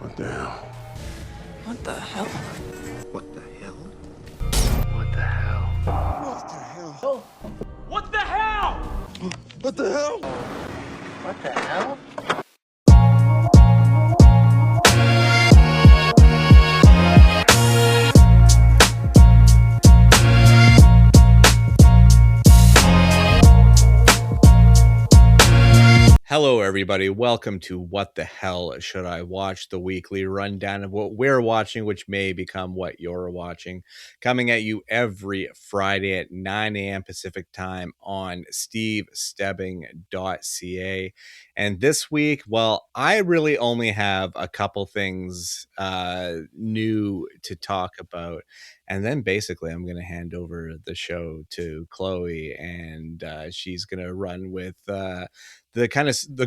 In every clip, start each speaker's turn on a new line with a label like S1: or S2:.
S1: What the hell?
S2: What the hell?
S1: What the hell?
S3: What the hell?
S1: What the hell?
S3: What the hell?
S1: What the hell?
S3: What the hell?
S4: Hello, everybody. Welcome to What the Hell Should I Watch? The weekly rundown of what we're watching, which may become what you're watching. Coming at you every Friday at 9 a.m. Pacific time on stevestebbing.ca. And this week, well, I really only have a couple things new to talk about. And then basically, I'm going to hand over the show to Chloe, and she's going to run with the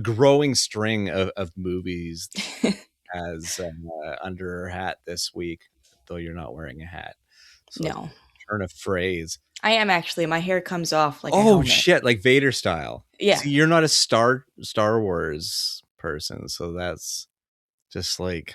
S4: growing string of movies as under her hat this week, though you're not wearing a hat. So
S2: No.
S4: turn of phrase.
S2: I am actually. My hair comes off like a
S4: Oh
S2: helmet.
S4: shit, like Vader style.
S2: Yeah.
S4: See, you're not a Star Wars person, so that's just like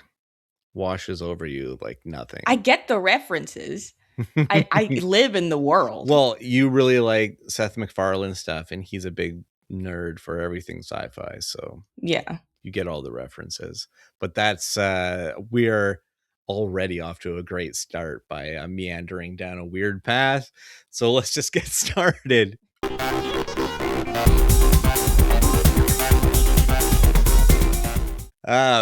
S4: washes over you like nothing.
S2: I get the references. I live in the world.
S4: Well, you really like Seth MacFarlane stuff, and he's a big nerd for everything sci-fi, so
S2: Yeah.
S4: you get all the references. But that's we're already off to a great start by meandering down a weird path, so let's just get started.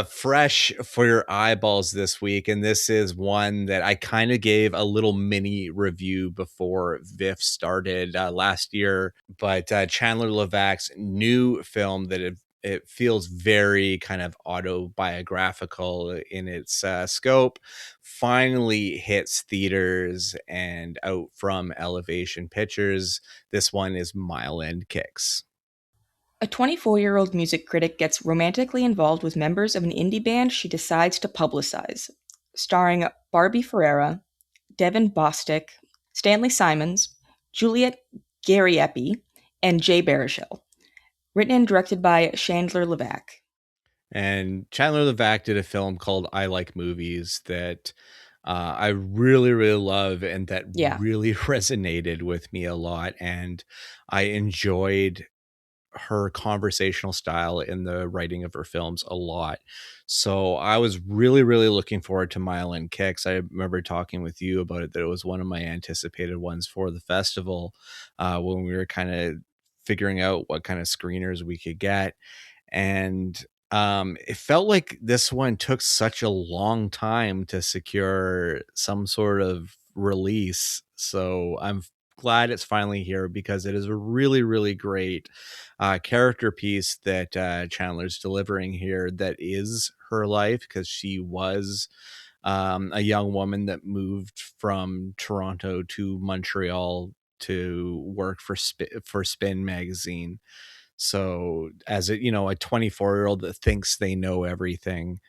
S4: Fresh for your eyeballs this week, and this is one that I kind of gave a little mini review before VIF started last year, but Chandler Levack's new film that it feels very kind of autobiographical in its scope finally hits theaters and out from Elevation Pictures. This one is Mile End Kicks.
S2: A 24-year-old music critic gets romantically involved with members of an indie band she decides to publicize. Starring Barbie Ferreira, Devin Bostick, Stanley Simons, Juliet Gariepi, and Jay Baruchel. Written and directed by Chandler Levack.
S4: And Chandler Levack did a film called I Like Movies that I really, really love, and that really resonated with me a lot. And I enjoyed her conversational style in the writing of her films a lot. So I was really, really looking forward to Mile End Kicks. I remember talking with you about it, that it was one of my anticipated ones for the festival when we were kind of figuring out what kind of screeners we could get. And it felt like this one took such a long time to secure some sort of release. So I'm glad it's finally here, because it is a really, really great character piece that Chandler's delivering here, that is her life, because she was a young woman that moved from Toronto to Montreal to work for Spin magazine. So as a 24-year-old that thinks they know everything,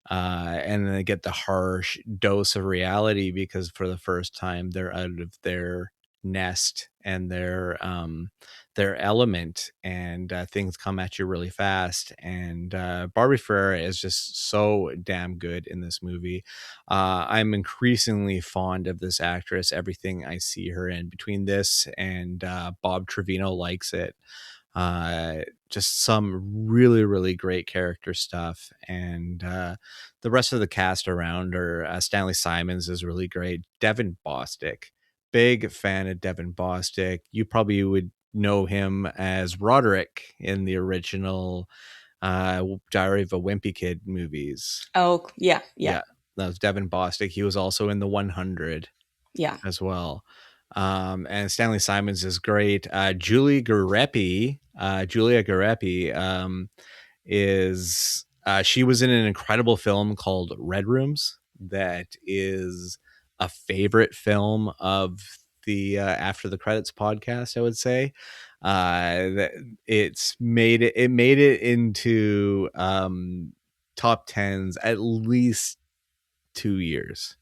S4: and then they get the harsh dose of reality, because for the first time they're out of their nest and their element, and things come at you really fast. And Barbie Ferreira is just so damn good in this movie. I'm increasingly fond of this actress. Everything I see her in, between this and Bob Trevino Likes It, just some really, really great character stuff. And the rest of the cast around her, Stanley Simons is really great. Devin Bostick, big fan of Devin Bostick. You probably would know him as Roderick in the original Diary of a Wimpy Kid movies.
S2: Oh, yeah.
S4: That was Devin Bostick. He was also in the 100 as well. And Stanley Simons is great. Julia Gariepi is she was in an incredible film called Red Rooms, that is a favorite film of the After the Credits podcast, I would say. That it made it into top 10s at least 2 years.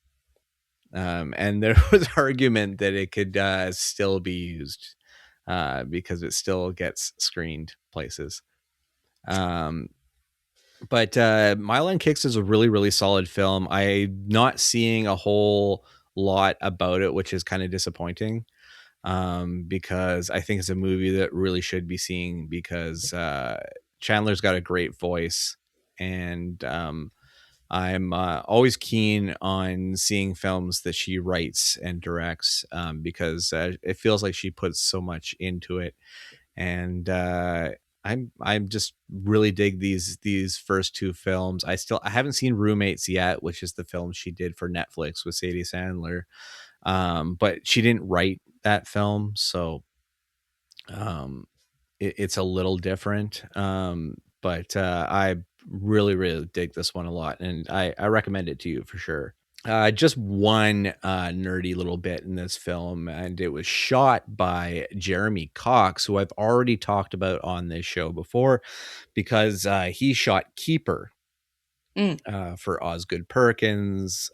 S4: And there was argument that it could still be used because it still gets screened places. But Mile End Kicks is a really, really solid film. I'm not seeing a whole lot about it, which is kind of disappointing, because I think it's a movie that really should be seen, because Chandler's got a great voice, and I'm always keen on seeing films that she writes and directs, because it feels like she puts so much into it. And I'm just really dig these first two films. I haven't seen Roommates yet, which is the film she did for Netflix with Sadie Sandler. But she didn't write that film, so it's a little different. But I really, really dig this one a lot, and I recommend it to you for sure. Just one nerdy little bit in this film, and it was shot by Jeremy Cox, who I've already talked about on this show before, because he shot Keeper for Osgood Perkins,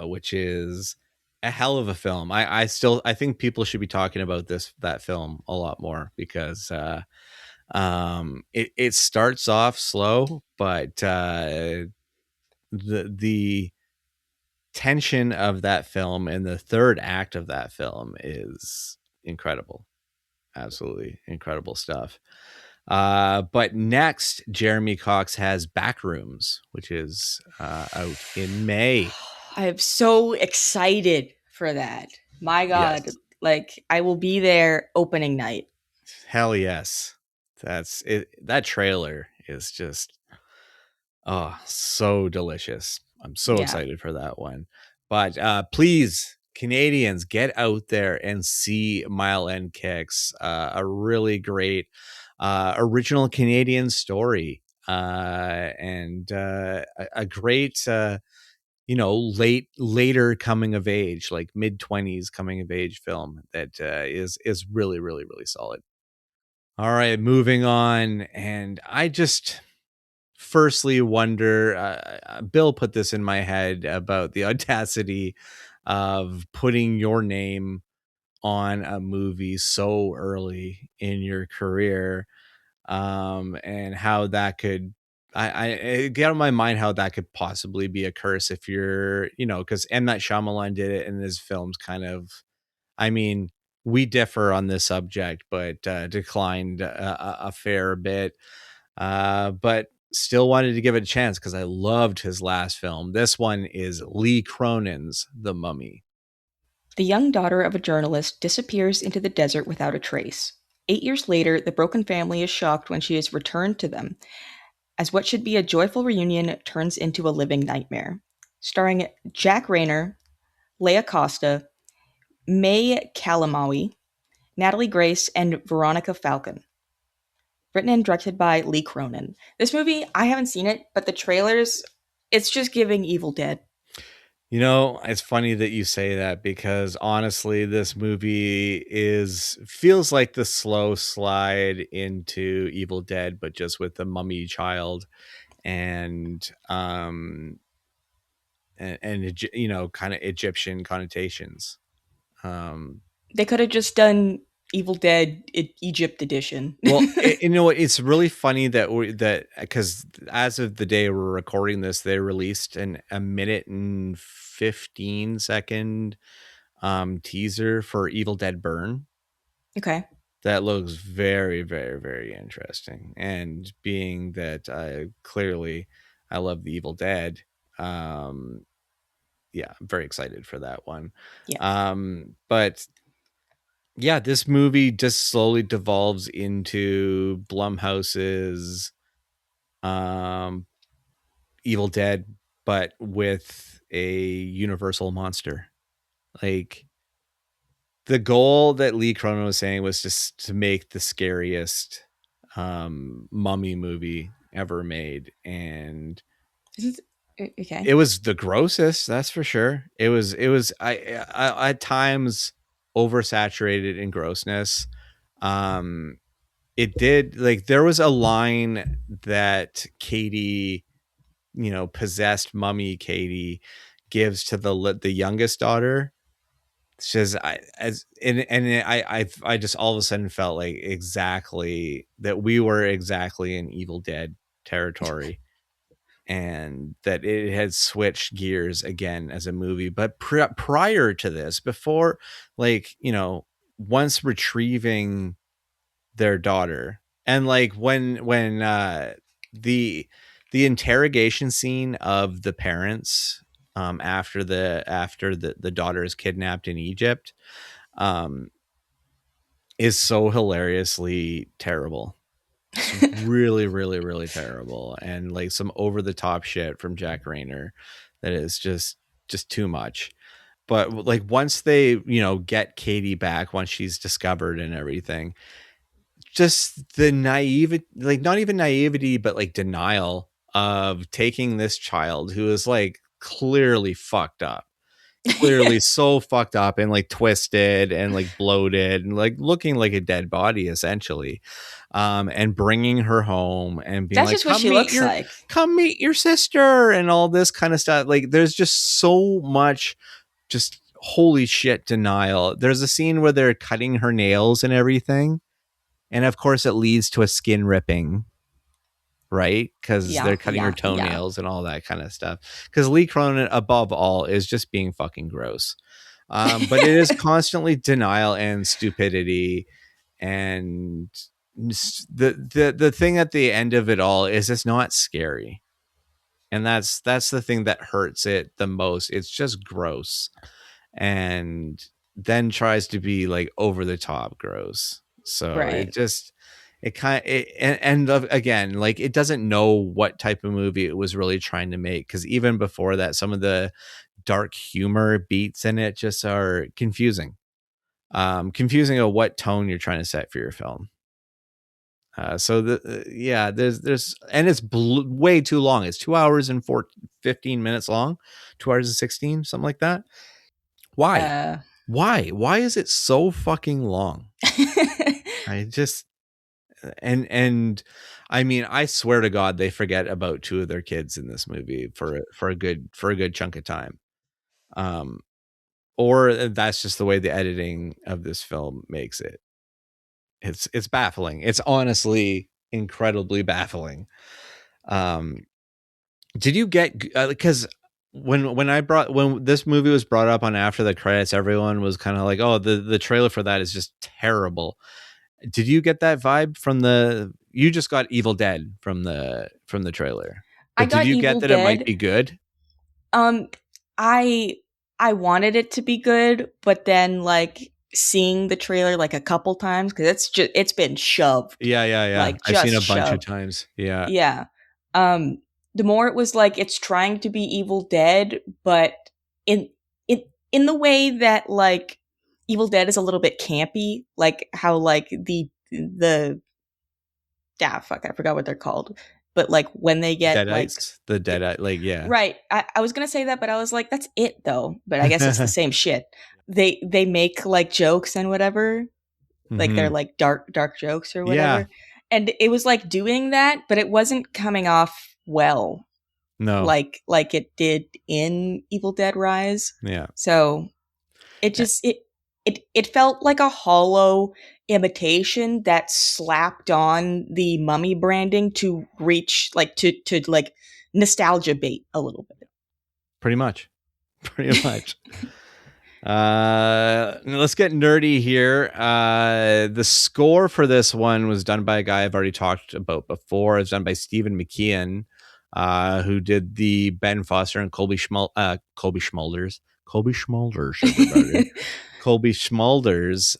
S4: which is a hell of a film. I think people should be talking about that film a lot more, because it starts off slow, but the tension of that film and the third act of that film is incredible. Absolutely incredible stuff. But next, Jeremy Cox has Backrooms, which is out in May.
S2: I am so excited for that. My God.
S4: Yes.
S2: Like, I will be there opening night.
S4: Hell yes. That's it. That trailer is just, oh, so delicious. I'm so excited for that one. But please, Canadians, get out there and see Mile End Kicks, a really great original Canadian story, and a great, later coming of age, like mid-20s coming of age film that is really, really, really solid. All right, moving on. And I just firstly wonder, Bill put this in my head about the audacity of putting your name on a movie so early in your career, and how that could, I get on my mind how that could possibly be a curse if you're, because M. Night Shyamalan did it, and his films kind of, I mean, we differ on this subject, but declined a fair bit. But still wanted to give it a chance because I loved his last film. This one is Lee Cronin's The Mummy.
S2: The young daughter of a journalist disappears into the desert without a trace. 8 years later, the broken family is shocked when she is returned to them, as what should be a joyful reunion turns into a living nightmare. Starring Jack Rayner, Leia Costa, May Calamawy, Natalie Grace, and Veronica Falcon. Written and directed by Lee Cronin. This movie, I haven't seen it, but the trailers, it's just giving Evil Dead.
S4: It's funny that you say that, because honestly, this movie feels like the slow slide into Evil Dead, but just with the mummy child and kind of Egyptian connotations.
S2: They could have just done Evil Dead Egypt edition.
S4: Well, it's really funny that because as of the day we're recording this, they released a minute and 15-second teaser for Evil Dead Burn.
S2: Okay.
S4: That looks very, very, very interesting. And being that clearly I love the Evil Dead, I'm very excited for that one.
S2: Yeah.
S4: But yeah, this movie just slowly devolves into Blumhouse's Evil Dead, but with a universal monster. Like, the goal that Lee Cronin was saying was just to make the scariest mummy movie ever made, and
S2: okay,
S4: it was the grossest, that's for sure. It was I at times oversaturated in grossness. It did, like, there was a line that Katie, possessed mummy Katie gives to the youngest daughter. She says, I just all of a sudden felt like exactly that we were exactly in Evil Dead territory. and that it had switched gears again as a movie. But prior to this, before, like, you know, once retrieving their daughter, and like when the interrogation scene of the parents after the daughter is kidnapped in Egypt is so hilariously terrible. It's really, really, really terrible, and like some over the top shit from Jack Rayner that is just too much. But like once they, you know, get Katie back, once she's discovered and everything, just the naive, like not even naivety, but like denial of taking this child who is like clearly fucked up. Clearly so fucked up and like twisted and like bloated and like looking like a dead body essentially, and bringing her home and being
S2: That's
S4: like,
S2: just what she looks like.
S4: come meet your sister and all this kind of stuff. Like there's just so much just holy shit denial. There's a scene where they're cutting her nails and everything, and of course it leads to a skin ripping, right? Because they're cutting her toenails and all that kind of stuff. Because Lee Cronin, above all, is just being fucking gross. But it is constantly denial and stupidity. And the thing at the end of it all is it's not scary. And that's the thing that hurts it the most. It's just gross. And then tries to be like over the top gross. So it just... it kind of, and again, like it doesn't know what type of movie it was really trying to make, because even before that, some of the dark humor beats in it just are confusing of what tone you're trying to set for your film. So there's and it's way too long. It's 2 hours and 15 minutes long, 2 hours and 16, something like that. Why is it so fucking long? I just... And I mean, I swear to God, they forget about two of their kids in this movie for a good chunk of time. Or that's just the way the editing of this film makes it. It's baffling. It's honestly incredibly baffling. Did you get, because when this movie was brought up on After the Credits, everyone was kind of like, oh, the trailer for that is just terrible. Did you get that vibe from you just got Evil Dead from the trailer? But did you get that it might be good?
S2: I wanted it to be good, but then like seeing the trailer like a couple times, because it's been shoved.
S4: Yeah.
S2: Like,
S4: I've seen a bunch of times. Yeah.
S2: Yeah. The more it was like it's trying to be Evil Dead, but in the way that like Evil Dead is a little bit campy, like how like the I forgot what they're called. But like when they get
S4: Deadites, the Deadite, like, yeah.
S2: Right. I was gonna say that, but I was like, that's it though. But I guess it's the same shit. They make like jokes and whatever. Like they're like dark jokes or whatever. Yeah. And it was like doing that, but it wasn't coming off well.
S4: No.
S2: Like it did in Evil Dead Rise.
S4: Yeah.
S2: So it just it felt like a hollow imitation that slapped on the Mummy branding to reach like to like nostalgia bait a little bit.
S4: Pretty much. Let's get nerdy here. The score for this one was done by a guy I've already talked about before. It's done by Stephen McKeon, who did the Ben Foster and Colby Schmulders, everybody. Colby Schmulders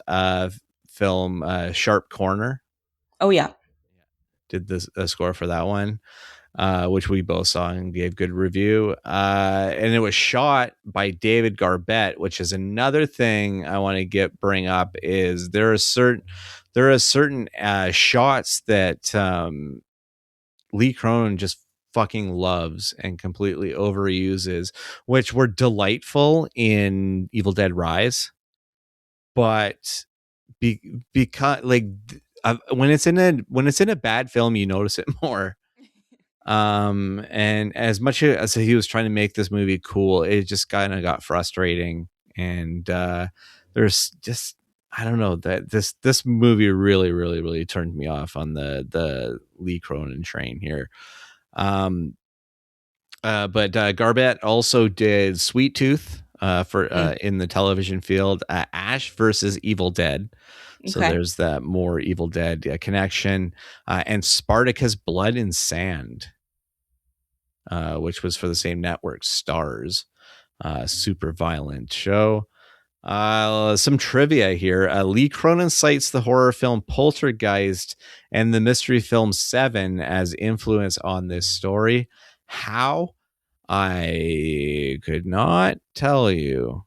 S4: film Sharp Corner.
S2: Oh yeah,
S4: did the score for that one, which we both saw and gave good review. And it was shot by David Garbett, which is another thing I want to bring up. Is there are certain shots that Lee Cronin just fucking loves and completely overuses, which were delightful in Evil Dead Rise, but because like when it's in a bad film, you notice it more. And as much as he was trying to make this movie cool, it just kind of got frustrating. And there's just, I don't know, that this movie really, really, really turned me off on the Lee Cronin train here. But Garbett also did Sweet Tooth for in the television field, Ash versus Evil Dead. So there's that more Evil Dead connection, and Spartacus Blood and Sand, which was for the same network, Stars. Super violent show. Some trivia here. Lee Cronin cites the horror film Poltergeist and the mystery film Seven as influence on this story. How? I could not tell you.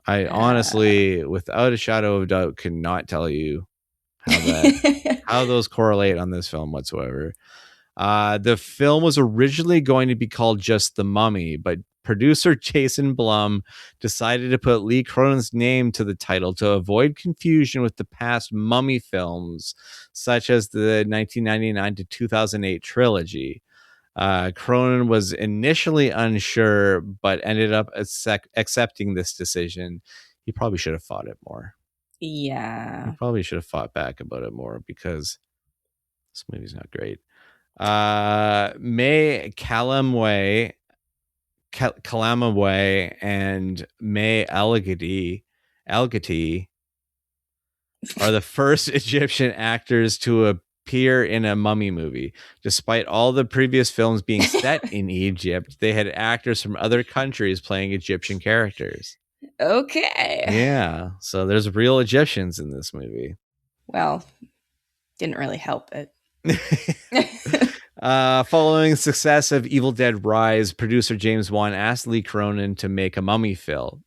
S4: I honestly, without a shadow of a doubt, could not tell you how those correlate on this film whatsoever. The film was originally going to be called just The Mummy, but producer Jason Blum decided to put Lee Cronin's name to the title to avoid confusion with the past Mummy films, such as the 1999 to 2008 trilogy. Cronin was initially unsure, but ended up accepting this decision. He probably should have fought it more.
S2: Yeah.
S4: He probably should have fought back about it more because this movie's not great. May Calamway and May Elgety are the first Egyptian actors to appear in a mummy movie. Despite all the previous films being set in Egypt, they had actors from other countries playing Egyptian characters.
S2: Okay.
S4: Yeah, so there's real Egyptians in this movie.
S2: Well, didn't really help it.
S4: Following the success of Evil Dead Rise, producer James Wan asked Lee Cronin to make a mummy film.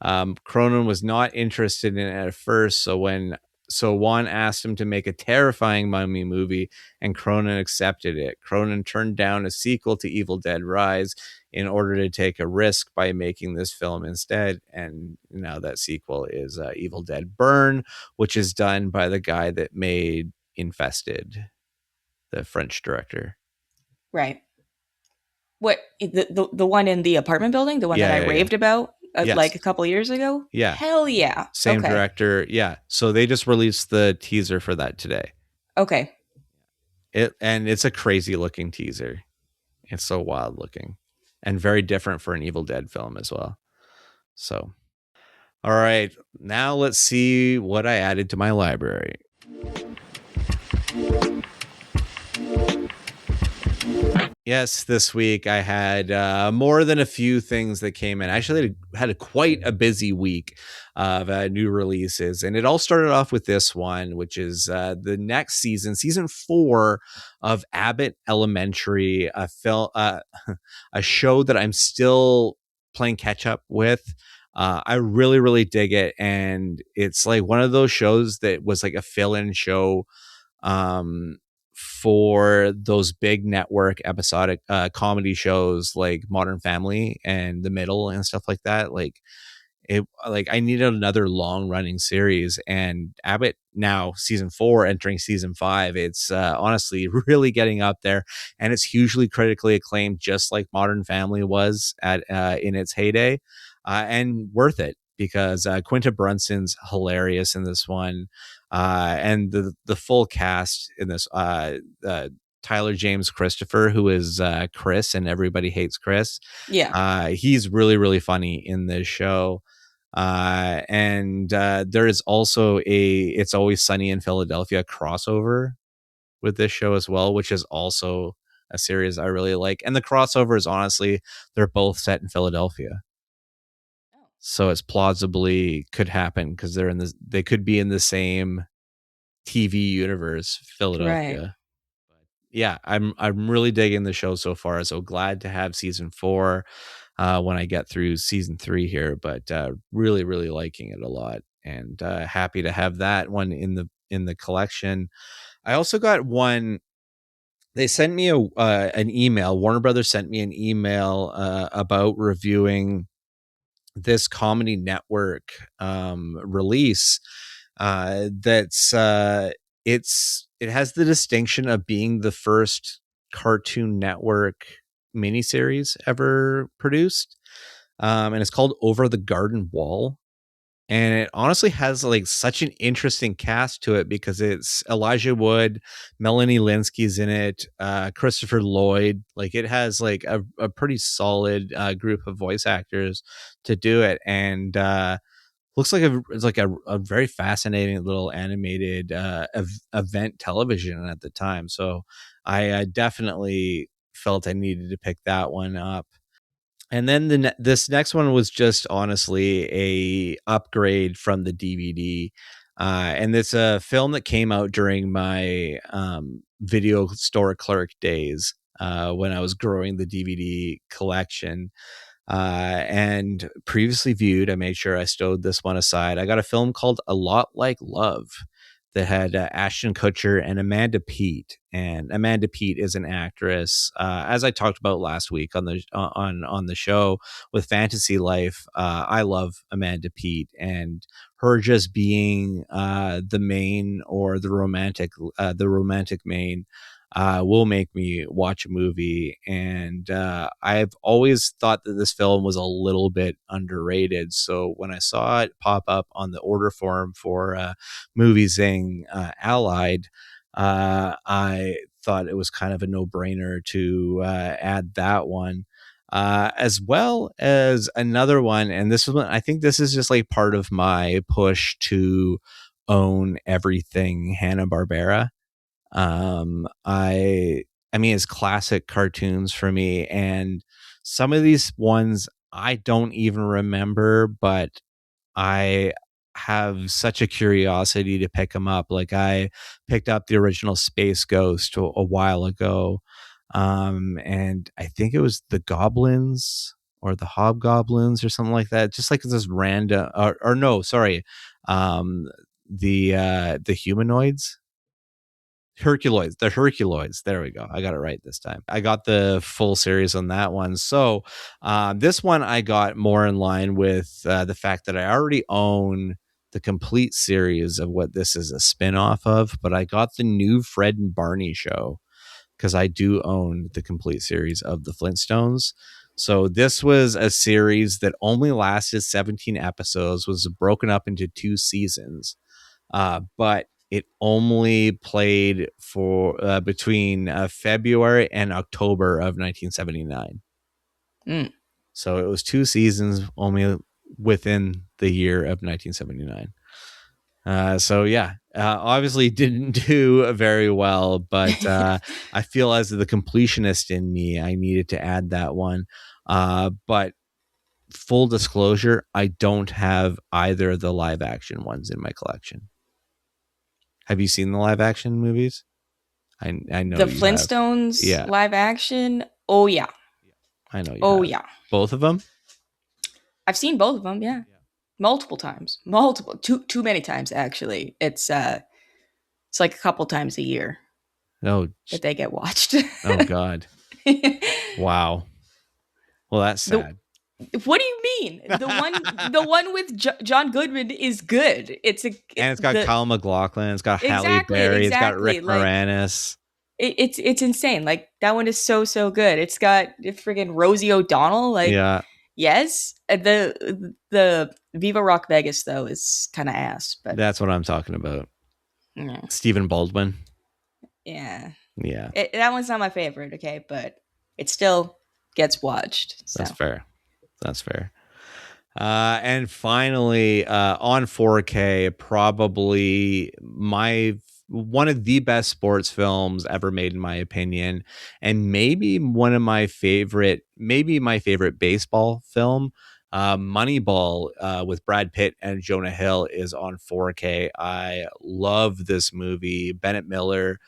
S4: Cronin was not interested in it at first, so Wan asked him to make a terrifying mummy movie, and Cronin accepted it. Cronin turned down a sequel to Evil Dead Rise in order to take a risk by making this film instead, and now that sequel is Evil Dead Burn, which is done by the guy that made Infested, the French director.
S2: Right. What, the one in the apartment building? The one that I raved about like a couple years ago?
S4: Yeah.
S2: Hell yeah.
S4: Same director. Yeah. So they just released the teaser for that today.
S2: Okay.
S4: It's a crazy looking teaser. It's so wild looking and very different for an Evil Dead film as well. So, all right. Now let's see what I added to my library. Yes, this week I had more than a few things that came in. I actually had quite a busy week of new releases, and it all started off with this one, which is the next season 4 of Abbott Elementary, a show that I'm still playing catch up with. I really, really dig it, and it's like one of those shows that was like a fill-in show for those big network episodic comedy shows like Modern Family and The Middle and stuff like that. Like I needed another long running series, and Abbott now season 4 entering season 5. It's honestly really getting up there, and it's hugely critically acclaimed, just like Modern Family was at in its heyday, and worth it because Quinta Brunson's hilarious in this one. And the full cast in this, Tyler James Christopher, who is Chris and Everybody Hates Chris.
S2: Yeah.
S4: He's really, really funny in this show. And there is also It's Always Sunny in Philadelphia crossover with this show as well, which is also a series I really like. And the crossover is honestly, they're both set in Philadelphia. So it's plausibly could happen because they could be in the same TV universe, Philadelphia.
S2: Right.
S4: Yeah, I'm really digging the show so far. So glad to have season 4 when I get through season 3 here, but really, really liking it a lot, and happy to have that one in the collection. I also got one. They sent me an email. Warner Brothers sent me an email about reviewing this Comedy Network release that's it has the distinction of being the first Cartoon Network miniseries ever produced, and it's called Over the Garden Wall. And it honestly has like such an interesting cast to it because it's Elijah Wood, Melanie Linsky's in it, Christopher Lloyd. Like it has like a pretty solid group of voice actors to do it, and looks like it's like a very fascinating little animated event television at the time. So I definitely felt I needed to pick that one up. And then this next one was just honestly a upgrade from the DVD. And it's a film that came out during my video store clerk days when I was growing the DVD collection. And previously viewed, I made sure I stowed this one aside. I got a film called A Lot Like Love that had Ashton Kutcher and Amanda Peet. And Amanda Peet is an actress, as I talked about last week on the show with Fantasy Life. I love Amanda Peet, and her just being the main or the romantic main will make me watch a movie. And I've always thought that this film was a little bit underrated. So when I saw it pop up on the order form for Moviezing Allied, I thought it was kind of a no-brainer to add that one. As well as another one, and this is one, I think this is just like part of my push to own everything Hanna-Barbera. I mean, it's classic cartoons for me, and some of these ones I don't even remember, but I have such a curiosity to pick them up. Like I picked up the original Space Ghost a while ago, and I think it was the Goblins or the Hobgoblins or something like that. Just like this random, or no, sorry, the Humanoids. The Herculoids. There we go. I got it right this time. I got the full series on that one. So this one I got more in line with the fact that I already own the complete series of what this is a spin-off of, but I got the new Fred and Barney show because I do own the complete series of the Flintstones. So this was a series that only lasted 17 episodes, was broken up into 2 seasons. But it only played for between February and October of 1979. So it was 2 seasons only within the year of 1979. So yeah, obviously didn't do very well, but I feel as the completionist in me, I needed to add that one. But full disclosure, I don't have either of the live action ones in my collection. Have you seen the live action movies? I know
S2: the Flintstones live action. Oh yeah,
S4: I know. Yeah, both of them.
S2: I've seen both of them. Yeah, multiple times, too many times actually. It's like a couple times a year.
S4: Oh,
S2: that they get watched.
S4: Oh God! Wow. Well, that's sad.
S2: What do you mean? The one with John Goodman is good. It's
S4: got Kyle MacLachlan. It's got Halle Berry. It's got Rick Moranis.
S2: It's insane. Like that one is so good. It's got friggin' Rosie O'Donnell. Like
S4: yeah.
S2: Yes. The Viva Rock Vegas though is kind of ass. But
S4: that's what I'm talking about.
S2: Yeah.
S4: Stephen Baldwin.
S2: Yeah.
S4: Yeah.
S2: That one's not my favorite. Okay, but it still gets watched. So.
S4: That's fair. And finally, on 4K, probably one of the best sports films ever made, in my opinion, and maybe my favorite baseball film. Moneyball with Brad Pitt and Jonah Hill is on 4K. I love this movie. Bennett Miller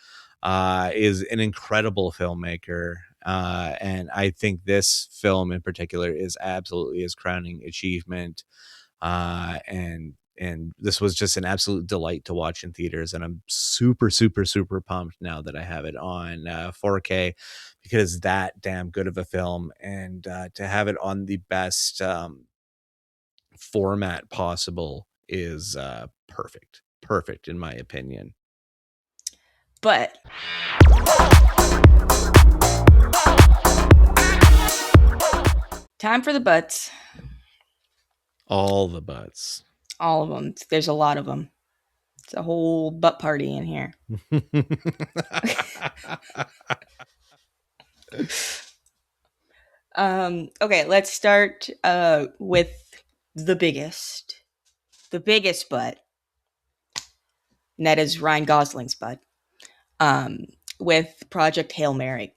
S4: is an incredible filmmaker. And I think this film in particular is absolutely his crowning achievement. And this was just an absolute delight to watch in theaters. And I'm super, super, super pumped now that I have it on 4K because it's that damn good of a film. And to have it on the best format possible is perfect in my opinion.
S2: But time for the butts.
S4: All the butts.
S2: All of them. There's a lot of them. It's a whole butt party in here. Okay, let's start with the biggest butt. And that is Ryan Gosling's butt. With Project Hail Mary.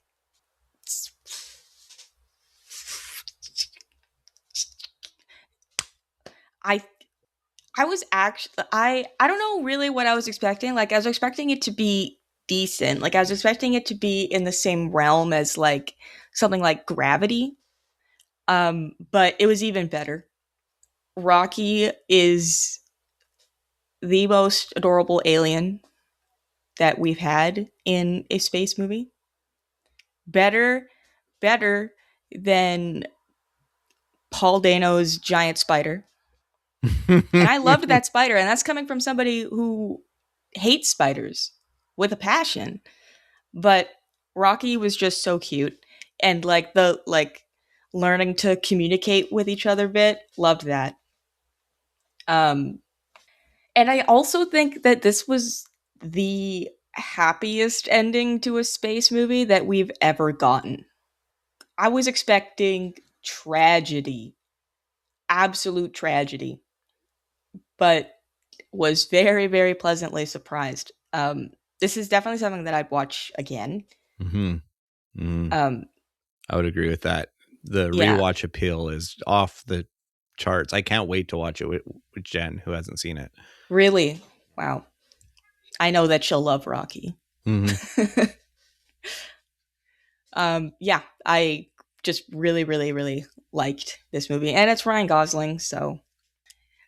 S2: I was actually I don't know really what I was expecting. Like I was expecting it to be decent. Like I was expecting it to be in the same realm as like something like Gravity. But it was even better. Rocky is the most adorable alien that we've had in a space movie. Better than Paul Dano's giant spider. And I loved that spider, and that's coming from somebody who hates spiders with a passion. But Rocky was just so cute, and like the learning to communicate with each other bit, loved that. And I also think that this was the happiest ending to a space movie that we've ever gotten. I was expecting tragedy, absolute tragedy, but was very, very pleasantly surprised. This is definitely something that I'd watch again.
S4: Mm-hmm. Mm-hmm. I would agree with that. The rewatch appeal is off the charts. I can't wait to watch it with Jen, who hasn't seen it.
S2: Really? Wow. I know that she'll love Rocky.
S4: Mm-hmm.
S2: Yeah, I just really, really, really liked this movie, and it's Ryan Gosling, so.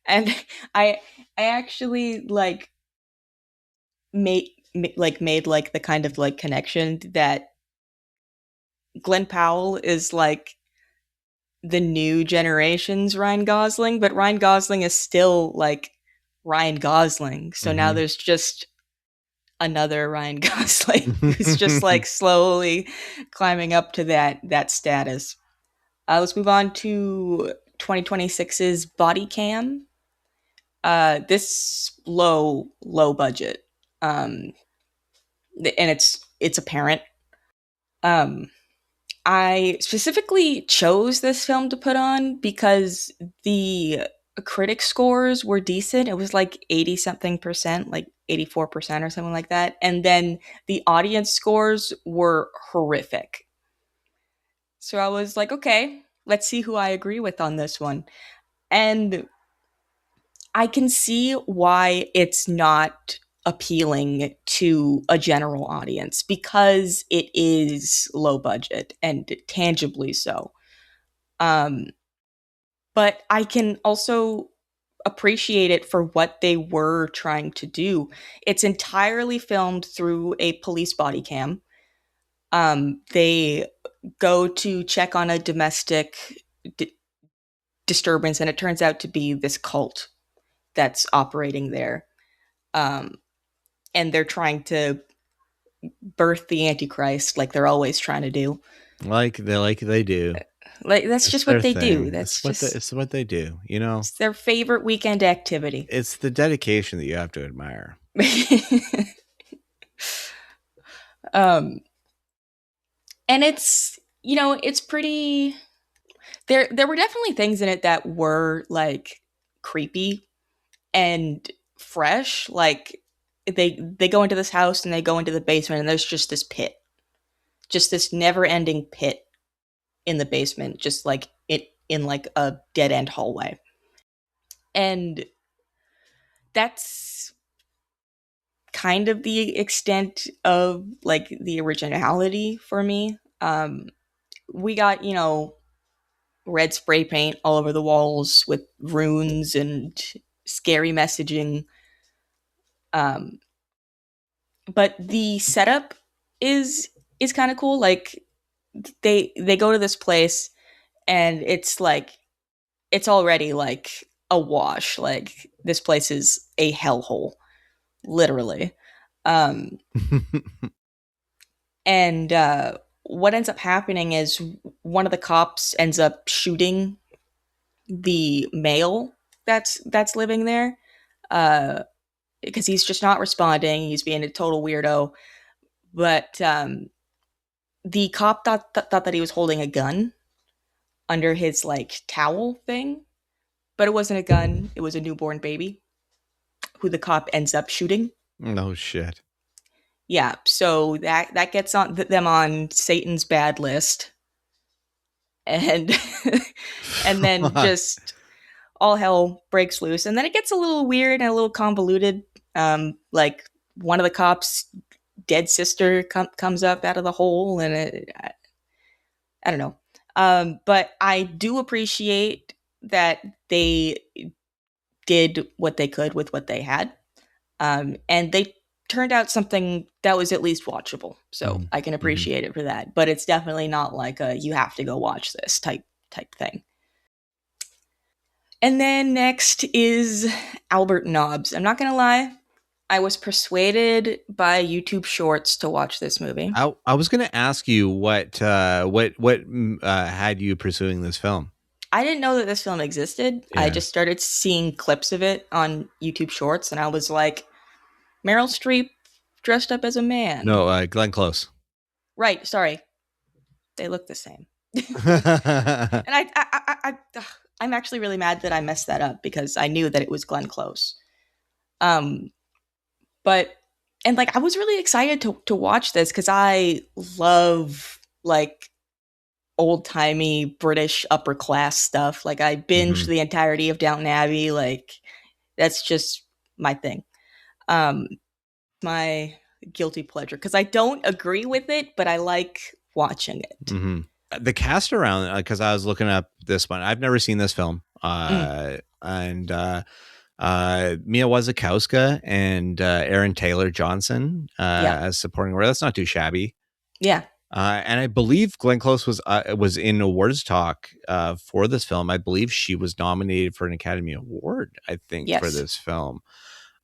S2: And I actually like made the kind of like connection that Glenn Powell is like the new generation's Ryan Gosling, but Ryan Gosling is still like Ryan Gosling. So now there's just another Ryan Gosling who's just like slowly climbing up to that status. Let's move on to 2026's Body Cam. This low budget, and it's apparent. I specifically chose this film to put on because the critic scores were decent. It was like 80 something percent, like 84% or something like that. And then the audience scores were horrific. So I was like, okay, let's see who I agree with on this one. And I can see why it's not appealing to a general audience because it is low budget and tangibly so. But I can also appreciate it for what they were trying to do. It's entirely filmed through a police body cam. They go to check on a domestic disturbance, and it turns out to be this cult that's operating there. And they're trying to birth the Antichrist like they're always trying to do.
S4: Like they do.
S2: Like that's just what they do. That's
S4: it's what they do, you know.
S2: It's their favorite weekend activity.
S4: It's the dedication that you have to admire.
S2: And it's, you know, it's pretty there were definitely things in it that were like creepy and fresh. Like they go into this house and they go into the basement and there's just this pit. Just this never-ending pit in the basement, just like it in like a dead-end hallway. And that's kind of the extent of like the originality for me. We got, you know, red spray paint all over the walls with runes and scary messaging. But the setup is kind of cool. Like they go to this place and it's like it's already like a wash. Like this place is a hellhole, literally. And what ends up happening is one of the cops ends up shooting the male that's living there, because he's just not responding. He's being a total weirdo. But the cop thought that he was holding a gun under his like towel thing, but it wasn't a gun. It was a newborn baby who the cop ends up shooting.
S4: No shit.
S2: Yeah, so that gets on them on Satan's bad list, and and then just all hell breaks loose, and then it gets a little weird and a little convoluted. Like one of the cops' dead sister comes up out of the hole, and I don't know. But I do appreciate that they did what they could with what they had, and they turned out something that was at least watchable. So I can appreciate it for that. But it's definitely not like a you have to go watch this type thing. And then next is Albert Nobbs. I'm not gonna lie, I was persuaded by YouTube Shorts to watch this movie.
S4: I was going to ask you what had you pursuing this film?
S2: I didn't know that this film existed.
S4: Yeah.
S2: I just started seeing clips of it on YouTube Shorts, and I was like, Meryl Streep dressed up as a man.
S4: No, Glenn Close.
S2: Right. Sorry, they look the same. And I'm actually really mad that I messed that up because I knew that it was Glenn Close. But and like I was really excited to watch this because I love like old timey British upper class stuff. Like I binged the entirety of Downton Abbey. Like that's just my thing. My guilty pleasure because I don't agree with it, but I like watching it.
S4: The cast around, because I was looking up this one. I've never seen this film. And Mia Wasikowska and Aaron Taylor Johnson as supporting role. That's not too shabby.
S2: Yeah.
S4: And I believe Glenn Close was in awards talk for this film. I believe she was nominated for an Academy Award, I think, for this film.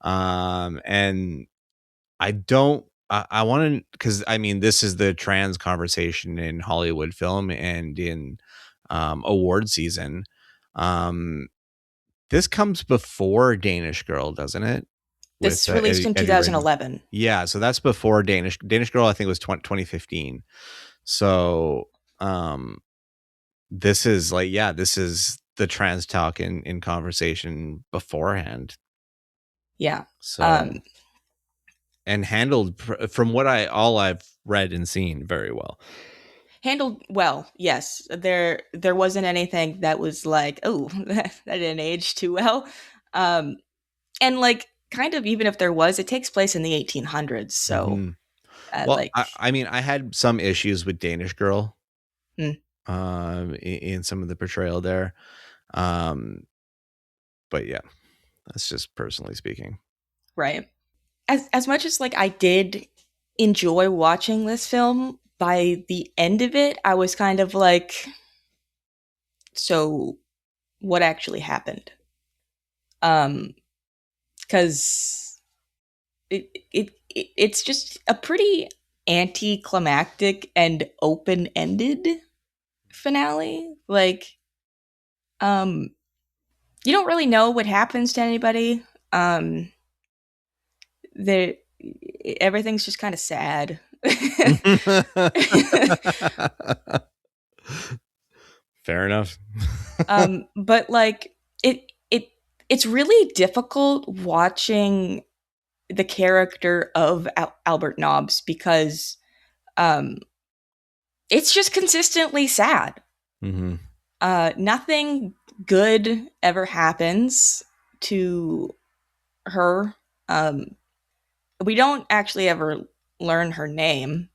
S4: And I don't, I want to, because I mean, this is the trans conversation in Hollywood film and in award season. This comes before Danish Girl, doesn't it?
S2: This released in 2011.
S4: Yeah, so that's before Danish Girl. I think was 2015. So this is like, yeah, this is the trans talk in conversation beforehand.
S2: Yeah.
S4: So and handled from what I've read and seen very well.
S2: Handled well, yes. There wasn't anything that was like, oh, that didn't age too well. And like kind of even if there was, it takes place in the 1800s. So
S4: well,
S2: like
S4: I mean, I had some issues with Danish Girl in some of the portrayal there. But yeah, that's just personally speaking.
S2: Right. As much as like I did enjoy watching this film, by the end of it, I was kind of like, so what actually happened? Because it's just a pretty anticlimactic and open-ended finale. Like, you don't really know what happens to anybody. Everything's just kind of sad.
S4: Fair enough.
S2: But like it's really difficult watching the character of Albert Nobbs because it's just consistently sad. Nothing good ever happens to her. We don't actually ever learn her name,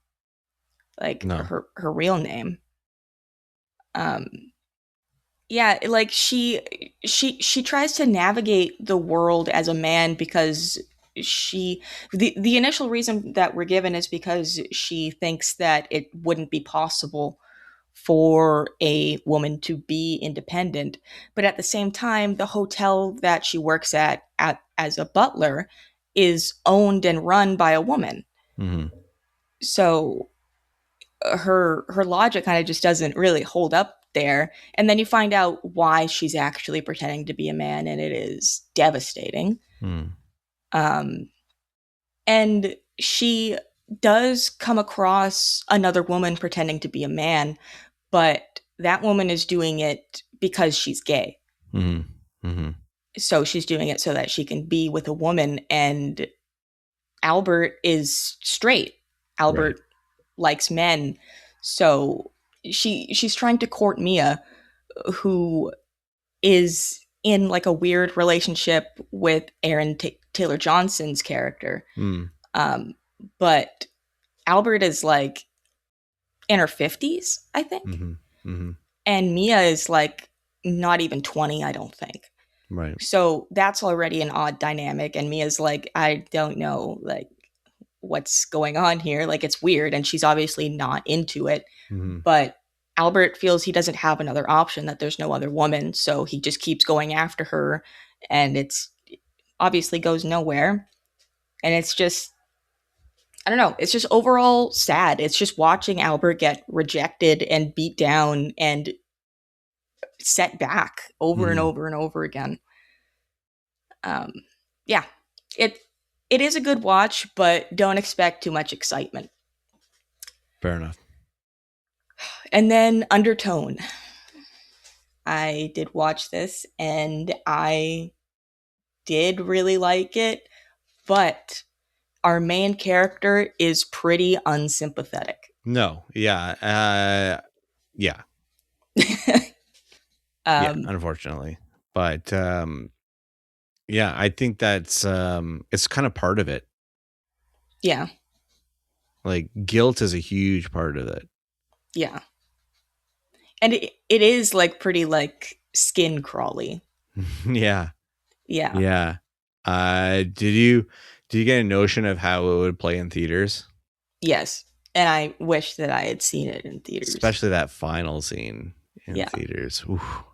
S2: like her real name. Yeah, like she tries to navigate the world as a man because the initial reason that we're given is because she thinks that it wouldn't be possible for a woman to be independent. But at the same time, the hotel that she works at as a butler is owned and run by a woman. So her logic kind of just doesn't really hold up there. And then you find out why she's actually pretending to be a man, and it is devastating. And she does come across another woman pretending to be a man, but that woman is doing it because she's gay. So she's doing it so that she can be with a woman, and Albert is straight. Albert likes men. So she's trying to court Mia, who is in like a weird relationship with Aaron Taylor Johnson's character. But Albert is like in her 50s, I think. And Mia is like not even 20, I don't think.
S4: Right.
S2: So that's already an odd dynamic. And Mia's like, I don't know, like, what's going on here? Like, it's weird. And she's obviously not into it. But Albert feels he doesn't have another option, that there's no other woman. So he just keeps going after her. And it's obviously goes nowhere. And it's just, I don't know. It's just overall sad. It's just watching Albert get rejected and beat down and set back over and over and over again. Yeah, it is a good watch, but don't expect too much excitement.
S4: Fair enough.
S2: And then Undertone. I did watch this and I did really like it, but our main character is pretty unsympathetic.
S4: No, yeah. Yeah, unfortunately. But yeah, I think that's it's kind of part of it.
S2: Yeah.
S4: Like guilt is a huge part of it.
S2: Yeah. And it is like pretty like skin crawly.
S4: Yeah.
S2: Yeah.
S4: Did you get a notion of how it would play in theaters?
S2: Yes. And I wish that I had seen it in theaters.
S4: Especially that final scene in theaters. Oof.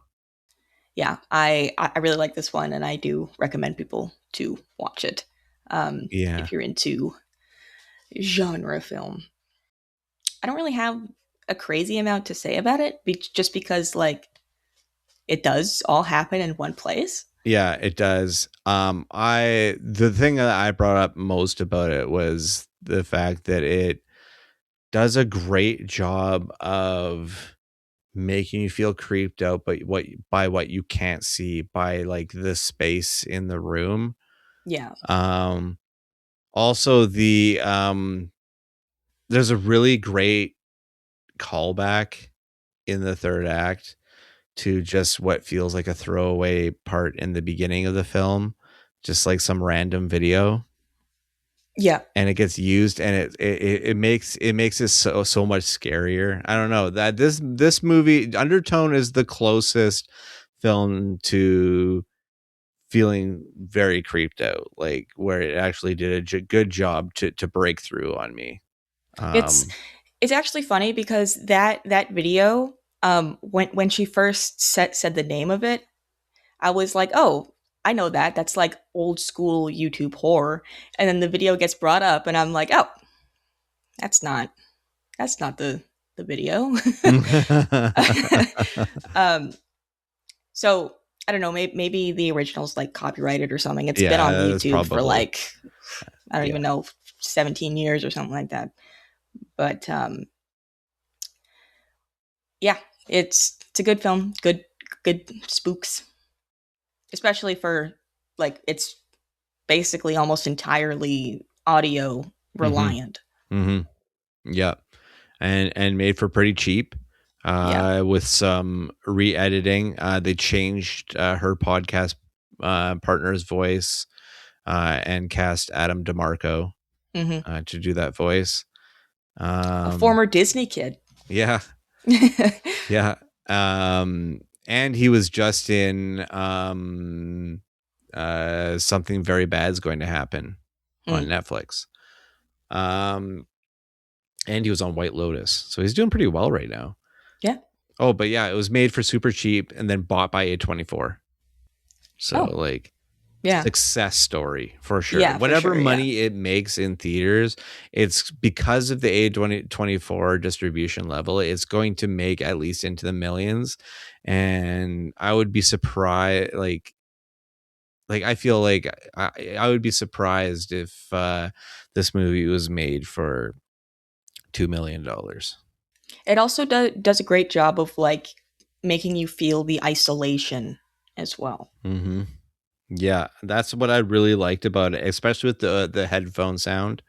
S2: Yeah, I really like this one, and I do recommend people to watch it. If you're into genre film. I don't really have a crazy amount to say about it, just because like it does all happen in one place.
S4: Yeah, it does. The thing that I brought up most about it was the fact that it does a great job of making you feel creeped out, but by what you can't see, by like the space in the room.
S2: Yeah.
S4: Also there's a really great callback in the third act to just what feels like a throwaway part in the beginning of the film, just like some random video.
S2: Yeah.
S4: And it gets used, and it makes it so much scarier. I don't know, that this movie Undertone is the closest film to feeling very creeped out, like where it actually did a good job to break through on me.
S2: It's actually funny because that video, when she first said the name of it, I was like, oh, I know that. That's like old school YouTube horror. And then the video gets brought up and I'm like, oh, that's not the video. So I don't know, maybe the original's like copyrighted or something. It's been on YouTube for like, I don't even know, 17 years or something like that. But yeah, it's a good film, good spooks. Especially for like it's basically almost entirely audio reliant.
S4: Yeah, and made for pretty cheap. With some re-editing, they changed her podcast partner's voice and cast Adam DeMarco to do that voice.
S2: A former Disney kid.
S4: Yeah. Yeah. And he was just in Something Very Bad is Going to Happen on Netflix. And he was on White Lotus. So he's doing pretty well right now.
S2: Yeah.
S4: Oh, but yeah, it was made for super cheap and then bought by A24. So like,
S2: Yeah.
S4: success story for sure.
S2: Yeah, for
S4: Whatever
S2: sure,
S4: money it makes in theaters, it's because of the A24 distribution level, it's going to make at least into the millions. And I would be surprised, I feel like I would be surprised if this movie was made for $2 million.
S2: It also does a great job of like making you feel the isolation as well.
S4: Mm-hmm. Yeah, that's what I really liked about it, especially with the headphone sound.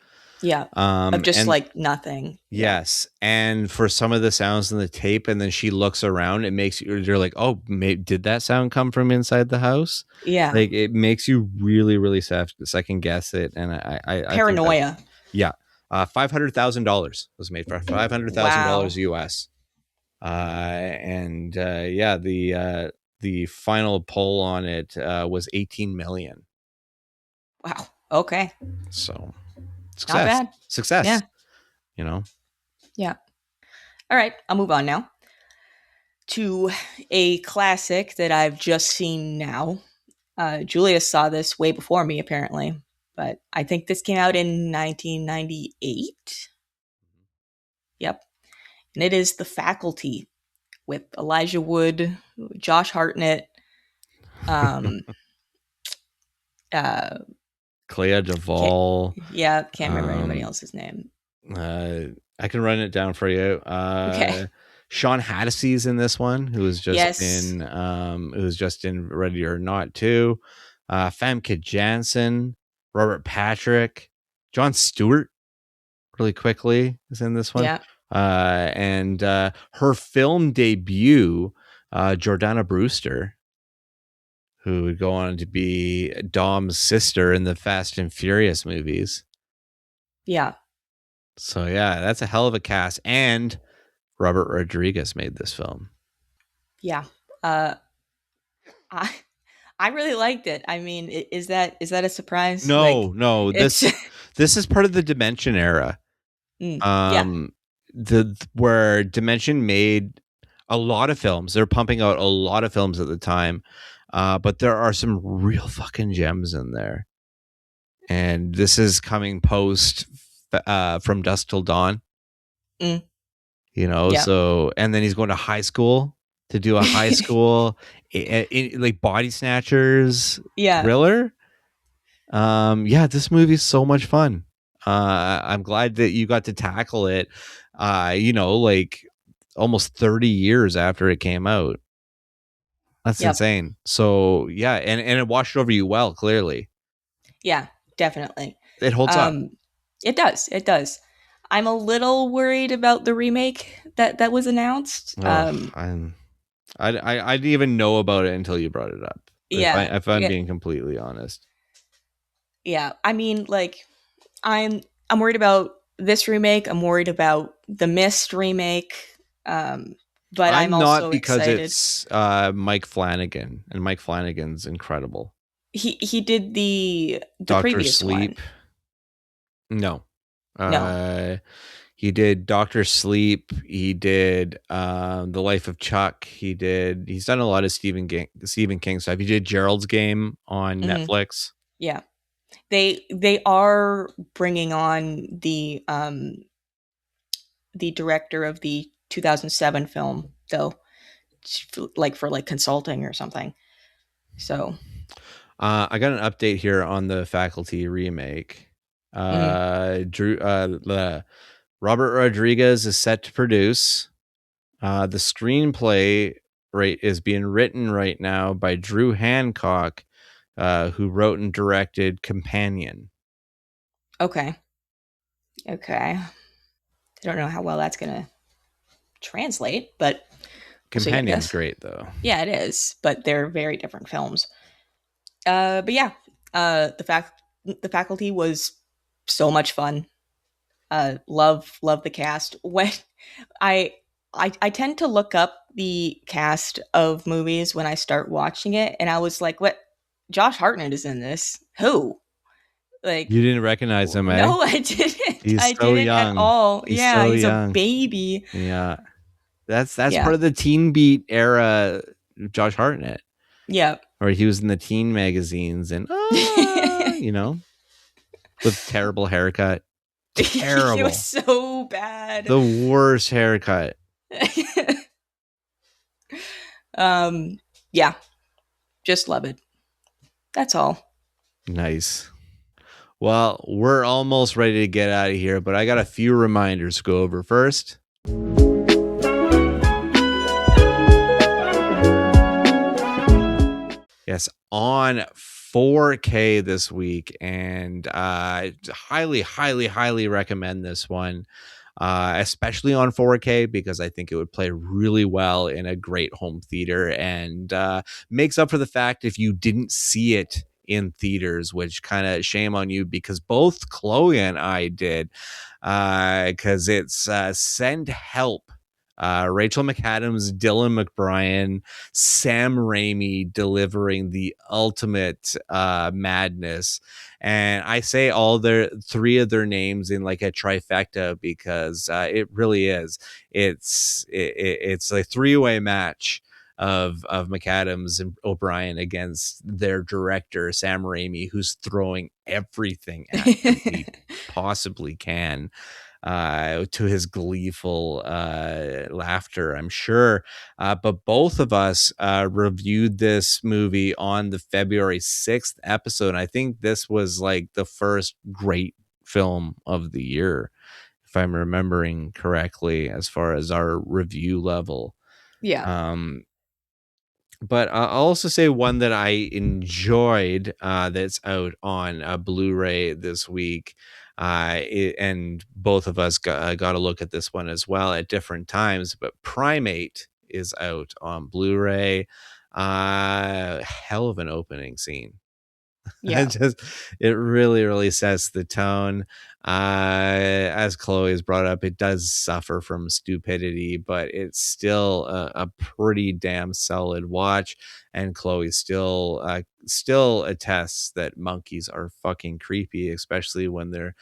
S2: Yeah. Of just
S4: And
S2: like nothing.
S4: yes, and for some of the sounds in the tape, and then she looks around, it makes you're like, oh, did that sound come from inside the house?
S2: Yeah.
S4: Like it makes you really, really second guess it, and I think that,
S2: Paranoia.
S4: yeah, $500,000 was made for $500,000 US, and yeah, the final poll on it was 18 million.
S2: Wow. Okay.
S4: So
S2: Not bad.
S4: Success.
S2: Yeah.
S4: You know.
S2: Yeah. All right. I'll move on now to a classic that I've just seen now. Julia saw this way before me, apparently, but I think this came out in 1998. Yep. And it is The Faculty with Elijah Wood, Josh Hartnett,
S4: Clea Duvall.
S2: Can't remember anybody else's name.
S4: I can run it down for you.
S2: Okay.
S4: Sean Hattasey's in this one, who was just in Ready or Not 2. Famke Janssen, Robert Patrick, Jon Stewart, really quickly, is in this one.
S2: Yeah.
S4: And her film debut, Jordana Brewster, who would go on to be Dom's sister in the Fast and Furious movies.
S2: Yeah.
S4: So yeah, that's a hell of a cast. And Robert Rodriguez made this film.
S2: Yeah. I really liked it. I mean, is that a surprise?
S4: No. This is part of the Dimension era. Where Dimension made a lot of films. They're pumping out a lot of films at the time. But there are some real fucking gems in there. And this is coming post From Dusk Till Dawn. You know, so, and then he's going to high school to do a high school like Body Snatchers thriller. Yeah, this movie's so much fun. I'm glad that you got to tackle it, you know, like almost 30 years after it came out. That's insane. So yeah, and it washed over you well, clearly.
S2: Yeah, definitely.
S4: It holds up.
S2: It does. I'm a little worried about the remake that was announced.
S4: I didn't even know about it until you brought it up. If I'm being completely honest. Yeah,
S2: I mean, like, I'm worried about this remake. I'm worried about the Mist remake. But I'm also
S4: not, because
S2: excited.
S4: It's Mike Flanagan, and Mike Flanagan's incredible.
S2: He did the
S4: Dr.
S2: previous
S4: Sleep.
S2: One.
S4: No.
S2: No.
S4: He did Dr. Sleep. He did The Life of Chuck. He's done a lot of Stephen King stuff. He did Gerald's Game on Netflix.
S2: Yeah. They are bringing on the director of the 2007 film, though, like for like consulting or something. So
S4: I got an update here on the Faculty remake. Robert Rodriguez is set to produce. The screenplay is being written right now by Drew Hancock, who wrote and directed Companion.
S2: Okay. I don't know how well that's gonna translate, but
S4: Companion's great though.
S2: Yeah, it is, but they're very different films. But yeah, the Faculty was so much fun. Love the cast. When I tend to look up the cast of movies when I start watching it, and I was like, "What? Josh Hartnett is in this? Who?" Like,
S4: you didn't recognize him, eh?
S2: No, I didn't.
S4: I didn't
S2: at all. He's
S4: young.
S2: A baby.
S4: Yeah, that's part of the Teen Beat era. Josh Hartnett.
S2: Yeah.
S4: Or he was in the teen magazines and, with terrible haircut. Terrible.
S2: It was so bad.
S4: The worst haircut.
S2: Yeah. Just love it. That's all.
S4: Nice. Well, we're almost ready to get out of here, but I got a few reminders to go over first. Yes, on 4K this week, and highly, highly, highly recommend this one, especially on 4K, because I think it would play really well in a great home theater, and makes up for the fact if you didn't see it in theaters, which kind of shame on you, because both Chloe and I did, because it's Send Help. Rachel McAdams, Dylan McBrien, Sam Raimi delivering the ultimate madness. And I say all three of their names in like a trifecta because it really is. It's a three-way match of McAdams and O'Brien against their director, Sam Raimi, who's throwing everything at them he possibly can. To his gleeful laughter, I'm sure. But both of us reviewed this movie on the February 6th episode. And I think this was like the first great film of the year, if I'm remembering correctly, as far as our review level.
S2: Yeah.
S4: But I'll also say one that I enjoyed that's out on Blu-ray this week. And both of us got a look at this one as well at different times. But Primate is out on Blu-ray. Hell of an opening scene.
S2: Yeah.
S4: It really, really sets the tone. As Chloe has brought up, it does suffer from stupidity, but it's still a pretty damn solid watch. And Chloe still attests that monkeys are fucking creepy, especially when they're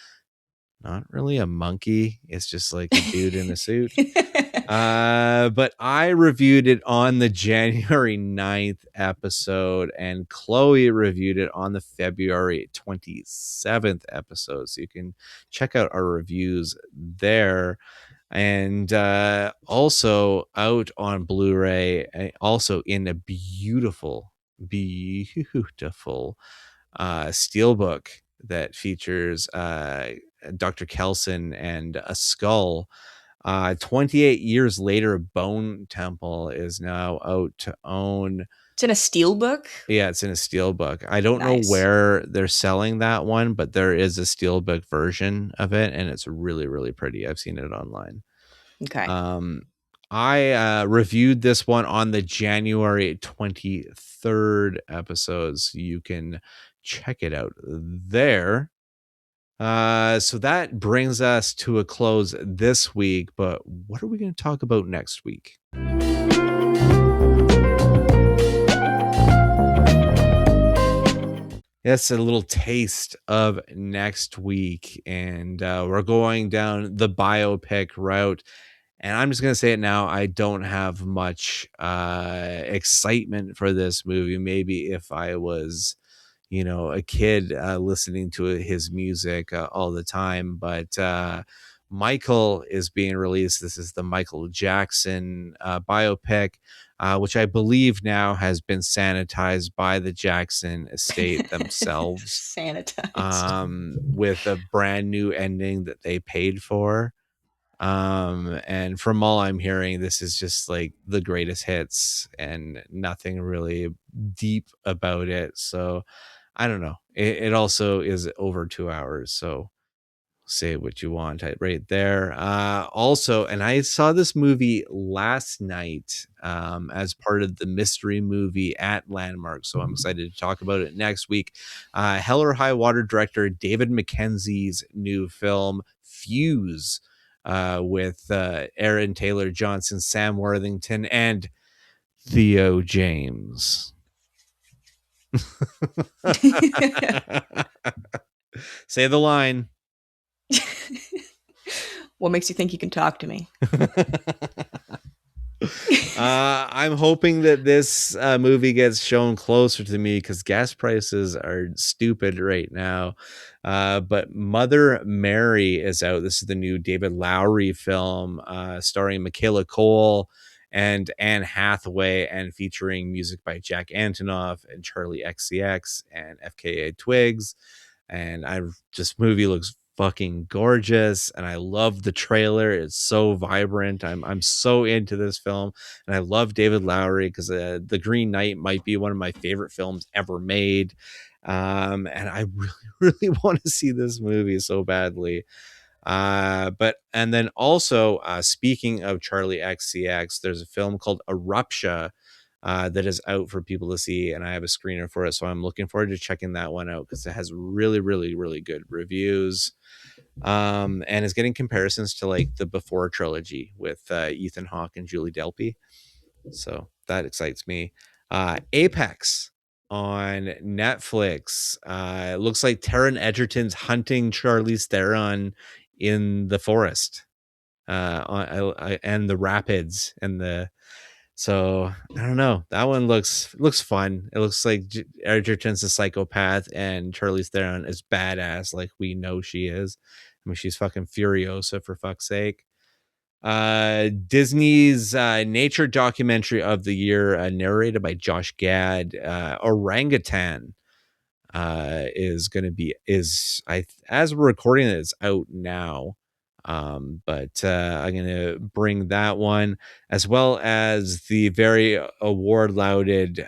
S4: not really a monkey. It's just like a dude in a suit. But I reviewed it on the January 9th episode, and Chloe reviewed it on the February 27th episode. So you can check out our reviews there. And also out on Blu-ray, also in a beautiful steelbook that features Dr. Kelson and a skull. 28 years later, Bone Temple is now out to own.
S2: It's in a steelbook?
S4: Yeah, it's in a steelbook. I don't
S2: Nice.
S4: know where they're selling that one, but there is a steelbook version of it, and it's really, really pretty. I've seen it online.
S2: Okay.
S4: I reviewed this one on the January 23rd episode, so you can check it out there. So that brings us to a close this week, but what are we going to talk about next week? That's a little taste of next week, and we're going down the biopic route. And I'm just going to say it now. I don't have much excitement for this movie. Maybe if I was, a kid listening to his music all the time. But Michael is being released. This is the Michael Jackson biopic, which I believe now has been sanitized by the Jackson estate themselves.
S2: Sanitized.
S4: With a brand new ending that they paid for. And from all I'm hearing, this is just like the greatest hits and nothing really deep about it. So I don't know. It also is over 2 hours. So say what you want right there. Also, and I saw this movie last night as part of the mystery movie at Landmark. So I'm excited to talk about it next week. Hell or High Water director David Mackenzie's new film, Fuse, with Aaron Taylor Johnson, Sam Worthington, and Theo James. Say the line.
S2: What makes you think you can talk to me?
S4: I'm hoping that this movie gets shown closer to me because gas prices are stupid right now. But Mother Mary is out. This is the new David Lowery film starring Michaela Cole and Anne Hathaway and featuring music by Jack Antonoff and Charlie XCX and FKA Twigs. And this movie looks fucking gorgeous, and I love the trailer. It's so vibrant. I'm so into this film, and I love David Lowery because The Green Knight might be one of my favorite films ever made. And I really want to see this movie so badly. And then also speaking of Charlie XCX, there's a film called Eruptia that is out for people to see, and I have a screener for it, so I'm looking forward to checking that one out because it has really, really, really good reviews, and is getting comparisons to like the Before trilogy with Ethan Hawke and Julie Delpy, so that excites me. Apex on Netflix. It looks like Taron Egerton's hunting Charlize Theron in the forest and the rapids and so I don't know. That one looks fun. It looks like Edgerton's a psychopath and Charlize Theron is badass, like we know she is. I mean, she's fucking Furiosa for fuck's sake. Disney's nature documentary of the year, narrated by Josh Gad, Orangutan, is going to be as we're recording it, it's out now. But I'm going to bring that one, as well as the very award lauded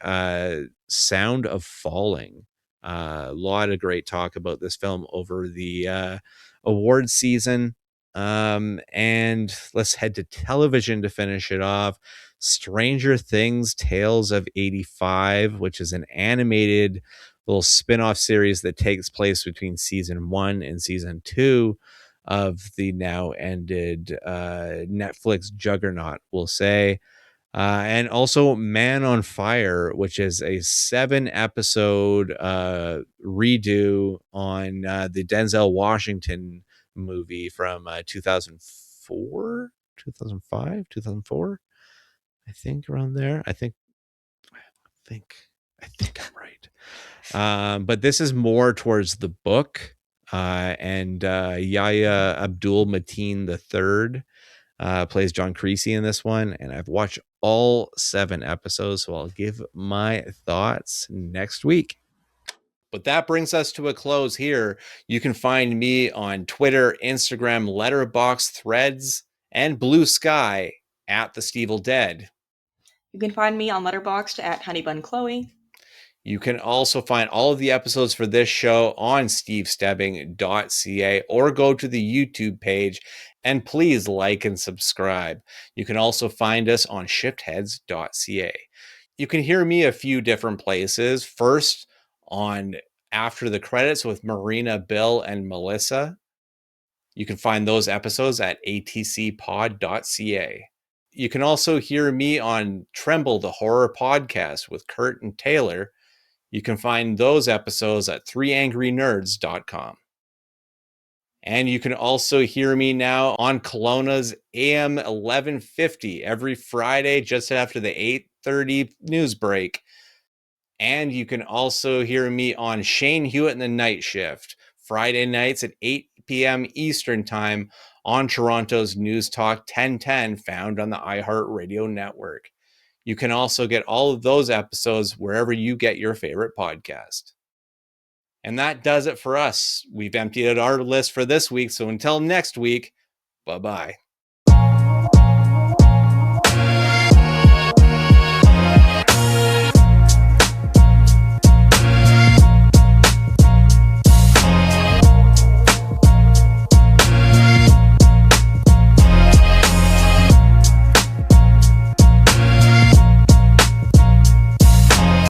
S4: Sound of Falling. A lot of great talk about this film over the award season. And let's head to television to finish it off. Stranger Things Tales of 85, which is an animated little spin-off series that takes place between season 1 and season 2 of the now ended Netflix juggernaut, we'll say. And also Man on Fire, which is a 7-episode redo on the Denzel Washington movie from 2004, 2005, 2004. I think around there. I think I'm right. But this is more towards the book. And Yahya Abdul Mateen III plays John Creasy in this one, and I've watched all 7 episodes, so I'll give my thoughts next week. But that brings us to a close here. You can find me on Twitter, Instagram, Letterboxd, Threads, and Blue Sky at the Stevel Dead.
S2: You can find me on Letterboxd at HoneyBunChloe.
S4: You can also find all of the episodes for this show on stevestebbing.ca or go to the YouTube page and please like and subscribe. You can also find us on shiftheads.ca. You can hear me a few different places. First, on After the Credits with Marina, Bill, and Melissa. You can find those episodes at atcpod.ca. You can also hear me on Tremble, the Horror Podcast with Kurt and Taylor. You can find those episodes at 3angrynerds.com. And you can also hear me now on Kelowna's AM 1150 every Friday just after the 8:30 news break. And you can also hear me on Shane Hewitt and the Night Shift, Friday nights at 8 p.m. Eastern Time on Toronto's News Talk 1010, found on the iHeartRadio network. You can also get all of those episodes wherever you get your favorite podcast. And that does it for us. We've emptied out our list for this week, so until next week, bye-bye.